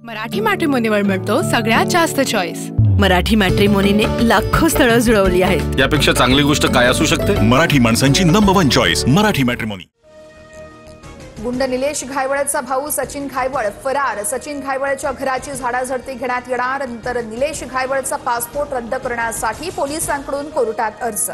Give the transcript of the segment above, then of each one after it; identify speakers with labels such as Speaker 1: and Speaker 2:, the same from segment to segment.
Speaker 1: मराठी मॅट्रिमोनीवर मिळतो सगळ्यात जास्त चॉईस।
Speaker 2: मराठी मॅट्रिमोनीने लाखो स्थळं जुळवली आहेत।
Speaker 3: यापेक्षा चांगली गोष्ट काय असू शकते?
Speaker 4: मराठी माणसांची नंबर 1 चॉईस मराठी मॅट्रिमोनी।
Speaker 5: गुंड निलेश घायवळचा भाऊ सचिन घायवळ फरार। सचिन घायवळच्या घराची झाडाझडती घेण्यात येणार। नंतर निलेश घायवळचा पासपोर्ट रद्द करण्यासाठी पोलिसांकडून कोर्टात अर्ज।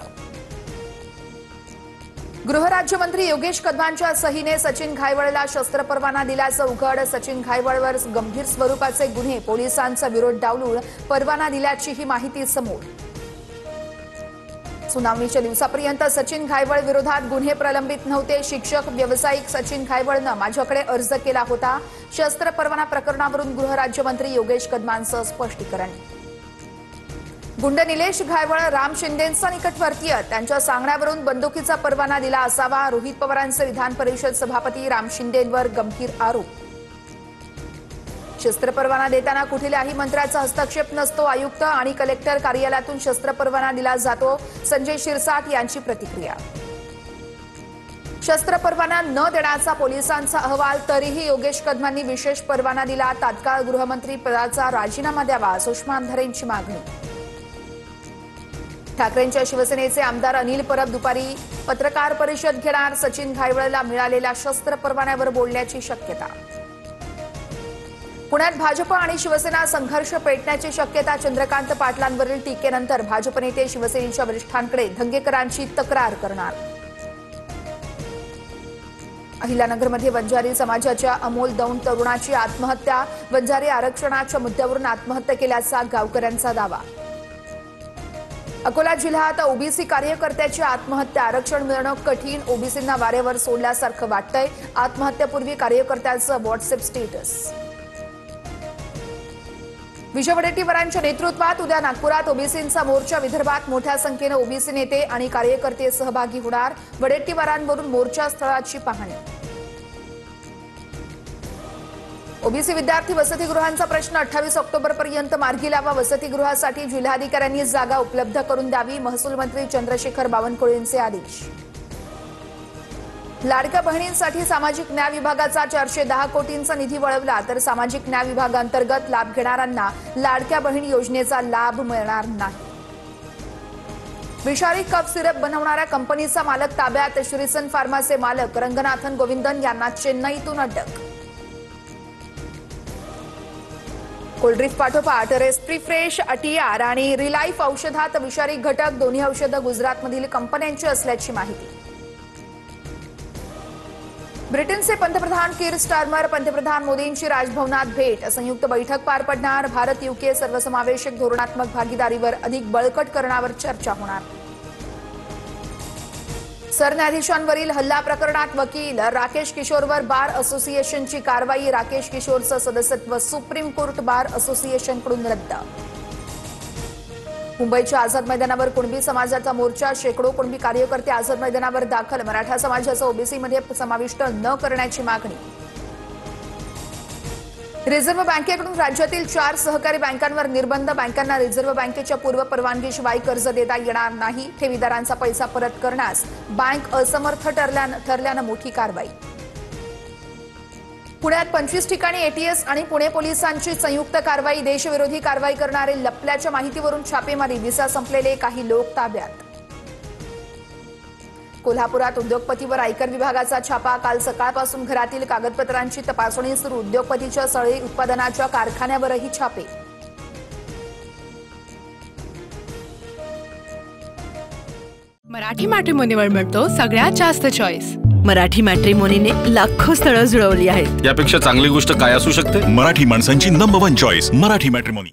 Speaker 5: गृहराज्यमंत्री योगेश कदमांच्या सहीने सचिन घायवळला शस्त्र परवाना दिल्याचं उघड। सचिन घायवळवर गंभीर स्वरूपाचे गुन्हे, पोलिसांचा विरोध डावलून परवाना दिल्याची ही माहिती समोर। सुनावणीच्या दिवसापर्यंत सचिन घायवळ विरोधात गुन्हे प्रलंबित नव्हते। शिक्षक व्यावसायिक सचिन घायवळनं माझ्याकडे अर्ज केला होता। शस्त्र परवाना प्रकरणावरून गृहराज्यमंत्री योगेश कदमांचं स्पष्टीकरण। गुंड निलेश घायवळ राम शिंदेंचा निकटवर्तीय, त्यांच्या सांगण्यावरून बंदुकीचा परवाना दिला असावा। रोहित पवारांचे विधान परिषद सभापती राम शिंदेंवर गंभीर आरोप। शस्त्र परवाना देताना कुठल्याही मंत्र्याचा हस्तक्षेप नसतो। आयुक्त आणि कलेक्टर कार्यालयातून शस्त्र परवाना दिला जातो। संजय शिरसाट यांची प्रतिक्रिया। शस्त्र परवाना न देण्याचा पोलिसांचा अहवाल, तरीही योगेश कदमांनी विशेष परवाना दिला। तात्काळ गृहमंत्री पदाचा राजीनामा द्यावा, सुषमा अंधारेंची मागणी। ठाकरेंच्या शिवसेनेचे आमदार अनिल परब दुपारी पत्रकार परिषद घेणार। सचिन घायवळला मिळालेल्या शस्त्र परवान्यावर बोलण्याची शक्यता। पुण्यात भाजप आणि शिवसेना संघर्ष पेटण्याची शक्यता। चंद्रकांत पाटलांवरील टीकेनंतर भाजप नेते शिवसेनेच्या वरिष्ठांकडे धंगेकरांची तक्रार करणार। अहिल्यानगरमध्ये वंजारी समाजाच्या अमोल दौंड तरुणाची आत्महत्या। वंजारी आरक्षणाच्या मुद्द्यावरून आत्महत्या केल्याचा गावकऱ्यांचा दावा। अकोला जिल्ह्यात ओबीसी कार्यकर्त्याची आत्महत्या। आरक्षण मिळणं कठीण, ओबीसींना वारेवर सोडल्यासारखं वाटतंय। आत्महत्यापूर्वी कार्यकर्त्याचं व्हॉट्सअप स्टेटस। विजय वडेट्टीवारांच्या नेतृत्वात उद्या नागपुरात ओबीसींचा मोर्चा। विदर्भात मोठ्या संख्येनं ओबीसी नेते आणि कार्यकर्ते सहभागी होणार। वडेट्टीवारांवरून मोर्चा स्थळाची पाहणी। ओबीसी विद्यार्थी वसतिगृहांचा प्रश्न 28 ऑक्टोबरपर्यंत मार्गी लावा। वसतिगृहासाठी जिल्हाधिकाऱ्यांनी जागा उपलब्ध करून द्यावी, महसूल मंत्री चंद्रशेखर बावनकुळेंचे आदेश। लाडक्या बहिणींसाठी सामाजिक न्याय विभागाचा 410 कोटींचा निधी वळवला, तर सामाजिक न्याय विभागांतर्गत लाभ घेणाऱ्यांना लाडक्या बहीण योजनेचा लाभ मिळणार नाही। विषारी कफ सिरप बनवणाऱ्या कंपनीचा मालक ताब्यात। श्रीसन फार्माचे मालक रंगनाथन गोविंदन यांना चेन्नईतून अटक। कोल्ड्रिफ्ट पाठोपाठ रेस्प्री फ्रेश, अटियार आणि रिलाइफ औषधात विषारी घटक, दोन्ही औषधं गुजरातमधील कंपन्यांची असल्याची माहिती। ब्रिटनचे पंतप्रधान कीर स्टार्मर पंतप्रधान मोदींची राजभवनात भेट। संयुक्त बैठक पार पडणार। भारत यूके सर्वसमावेशक धोरणात्मक भागीदारीवर अधिक बळकट करण्यावर चर्चा होणार। सरन्यायाधीशांवरील हल्ला प्रकरणात वकील राकेश किशोरवर बार असोसिएशनची कारवाई। राकेश किशोरचं सदस्यत्व सुप्रीम कोर्ट बार असोसिएशनकडून रद्द। मुंबईच्या आझाद मैदानावर कुणबी समाजाचा मोर्चा। शेकडो कुणबी कार्यकर्ते आझाद मैदानावर दाखल। मराठा समाजाचं ओबीसीमध्ये समाविष्ट न करण्याची मागणी। रिझर्व्ह बँकेकडून राज्यातील 4 सहकारी बँकांवर निर्बंध। बँकांना रिझर्व्ह बँकेच्या पूर्व परवानगीशिवाय कर्ज देता येणार नाही। ठेवीदारांचा पैसा परत करण्यास बँक असमर्थ ठरल्यानं मोठी कारवाई। पुण्यात 25 ठिकाणी एटीएस आणि पुणे पोलिसांची संयुक्त कारवाई। देशविरोधी कारवाई करणारे लपल्याच्या माहितीवरून छापेमारी। व्हिसा संपलेले काही लोक ताब्यात। कोल्हापुरात उद्योगपतीवर आयकर विभागाचा छापा। काल सकाळपासून घरातील कागदपत्रांची तपासणी सुरू। उद्योगपतीच्या सळई उत्पादनाच्या कारखान्यावरही छापे।
Speaker 1: मराठी मॅट्रिमोनीवर मिळतो सगळ्यात जास्त चॉईस।
Speaker 2: मराठी मॅट्रिमोनीने लाखो स्थळं जुळवली आहेत।
Speaker 3: यापेक्षा चांगली गोष्ट काय असू शकते?
Speaker 4: मराठी माणसांची नंबर 1 चॉईस मराठी मॅट्रिमोनी।